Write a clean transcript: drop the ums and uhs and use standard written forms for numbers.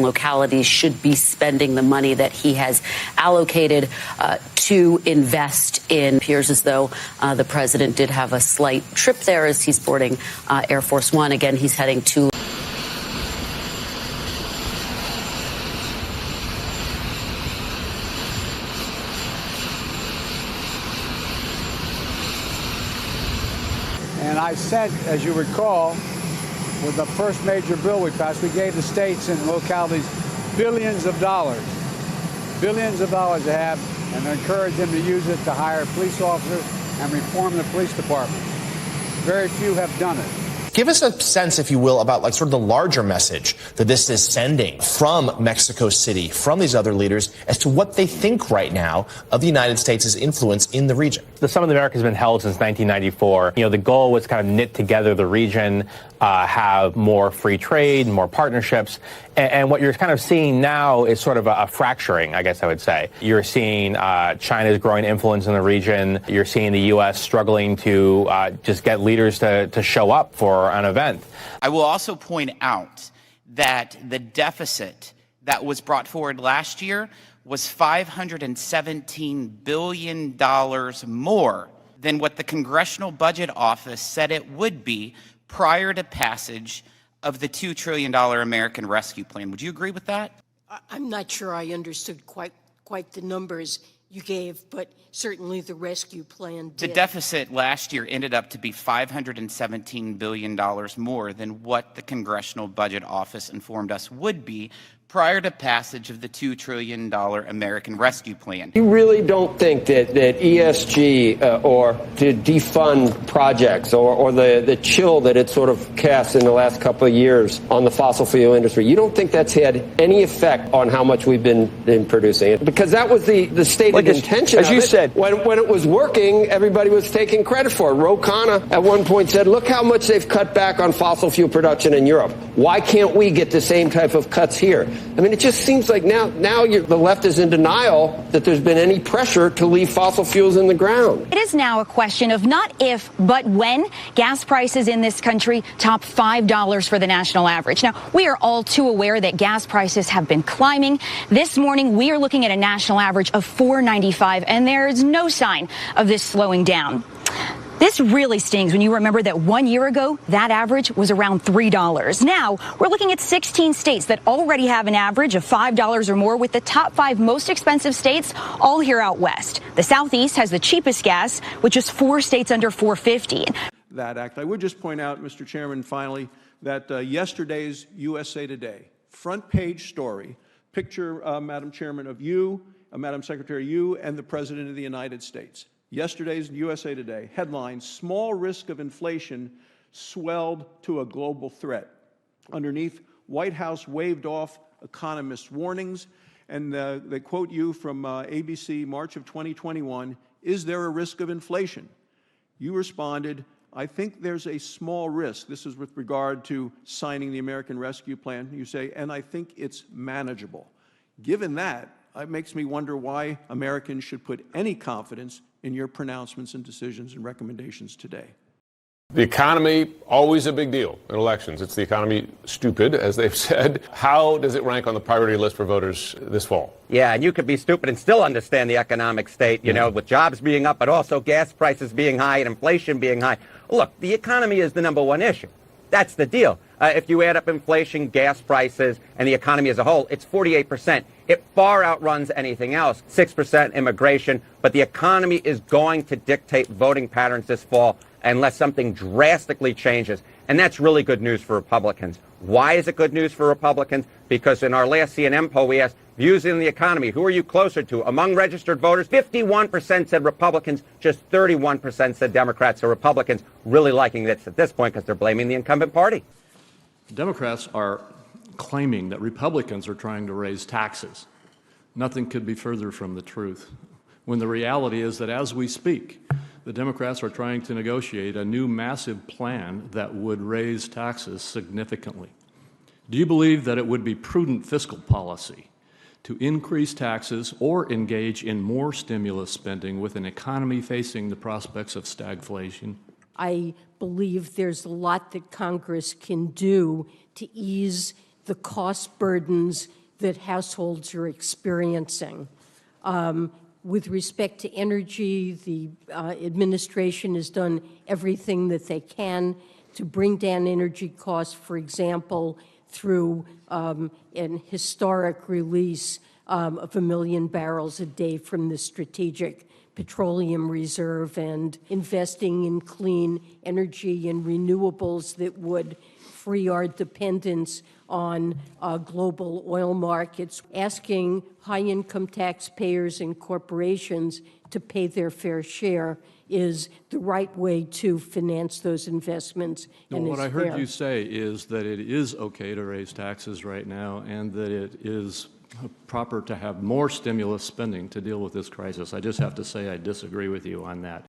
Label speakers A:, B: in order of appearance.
A: localities should be spending the money that he has allocated to invest in. It appears as though the president did have a slight trip there as he's boarding Air Force One. Again, he's heading to.
B: And I said, as you recall, with the first major bill we passed, we gave the states and localities billions of dollars to have, and encourage them to use it to hire police officers and reform the police department. Very few have done it.
C: Give us a sense, if you will, about like sort of the larger message that this is sending from Mexico City, from these other leaders, as to what they think right now of the United States' influence in the region.
D: The Summit of America has been held since 1994. The goal was kind of knit together the region, have more free trade, more partnerships. And what you're kind of seeing now is sort of a fracturing, I guess I would say. You're seeing China's growing influence in the region. You're seeing the U.S. struggling to just get leaders to show up for an event.
E: I will also point out that the deficit that was brought forward last year was $517 billion more than what the Congressional Budget Office said it would be prior to passage of the $2 trillion American Rescue Plan. Would you agree with that?
F: I'm not sure I understood quite the numbers you gave, but certainly the rescue plan did.
E: The deficit last year ended up to be $517 billion more than what the Congressional Budget Office informed us would be prior to passage of the $2 trillion American Rescue Plan.
G: You really don't think that ESG or to defund projects or the chill that it sort of cast in the last couple of years on the fossil fuel industry, you don't think that's had any effect on how much we've been producing? Because that was the stated intention. As you said, when it was working, everybody was taking credit for it. Ro Khanna at one point said, look how much they've cut back on fossil fuel production in Europe. Why can't we get the same type of cuts here? I mean, it just seems like now the left is in denial that there's been any pressure to leave fossil fuels in the ground.
H: It is now a question of not if, but when gas prices in this country top $5 for the national average. Now, we are all too aware that gas prices have been climbing. This morning, we are looking at a national average of $4.95, and there is no sign of this slowing down. This really stings when you remember that 1 year ago, that average was around $3. Now, we're looking at 16 states that already have an average of $5 or more, with the top 5 most expensive states all here out west. The Southeast has the cheapest gas, with just 4 states under $4.50.
I: That act. I would just point out, Mr. Chairman, finally, that yesterday's USA Today front page story, picture, Madam Chairman, of you, Madam Secretary, you and the President of the United States. Yesterday's USA Today headline, small risk of inflation swelled to a global threat. Underneath, White House waved off economists' warnings, and they quote you from ABC, March of 2021, is there a risk of inflation? You responded, I think there's a small risk. This is with regard to signing the American Rescue Plan. You say, and I think it's manageable. Given that, it makes me wonder why Americans should put any confidence in your pronouncements and decisions and recommendations today.
J: The economy, always a big deal in elections. It's the economy stupid, as they've said. How does it rank on the priority list for voters this fall?
K: Yeah, and you could be stupid and still understand the economic state, you know, with jobs being up, but also gas prices being high and inflation being high. Look, the economy is the #1 issue. That's the deal. If you add up inflation, gas prices, and the economy as a whole, it's 48%. It far outruns anything else. 6% immigration, but the economy is going to dictate voting patterns this fall unless something drastically changes. And that's really good news for Republicans. Why is it good news for Republicans? Because in our last CNN poll, we asked views in the economy. Who are you closer to? Among registered voters, 51% said Republicans, just 31% said Democrats. So Republicans really liking this at this point because they're blaming the incumbent party.
L: Democrats are claiming that Republicans are trying to raise taxes. Nothing could be further from the truth, when the reality is that as we speak, the Democrats are trying to negotiate a new massive plan that would raise taxes significantly. Do you believe that it would be prudent fiscal policy to increase taxes or engage in more stimulus spending with an economy facing the prospects of stagflation?
F: I believe there's a lot that Congress can do to ease the cost burdens that households are experiencing. With respect to energy, the administration has done everything that they can to bring down energy costs, for example, through an historic release of 1 million barrels a day from the Strategic Petroleum Reserve and investing in clean energy and renewables that would free our dependence on global oil markets, asking high-income taxpayers and corporations to pay their fair share is the right way to finance those investments.
L: No,
F: and
L: what I
F: fair.
L: heard you say is that it is okay to raise taxes right now and that it is proper to have more stimulus spending to deal with this crisis. I just have to say I disagree with you on that.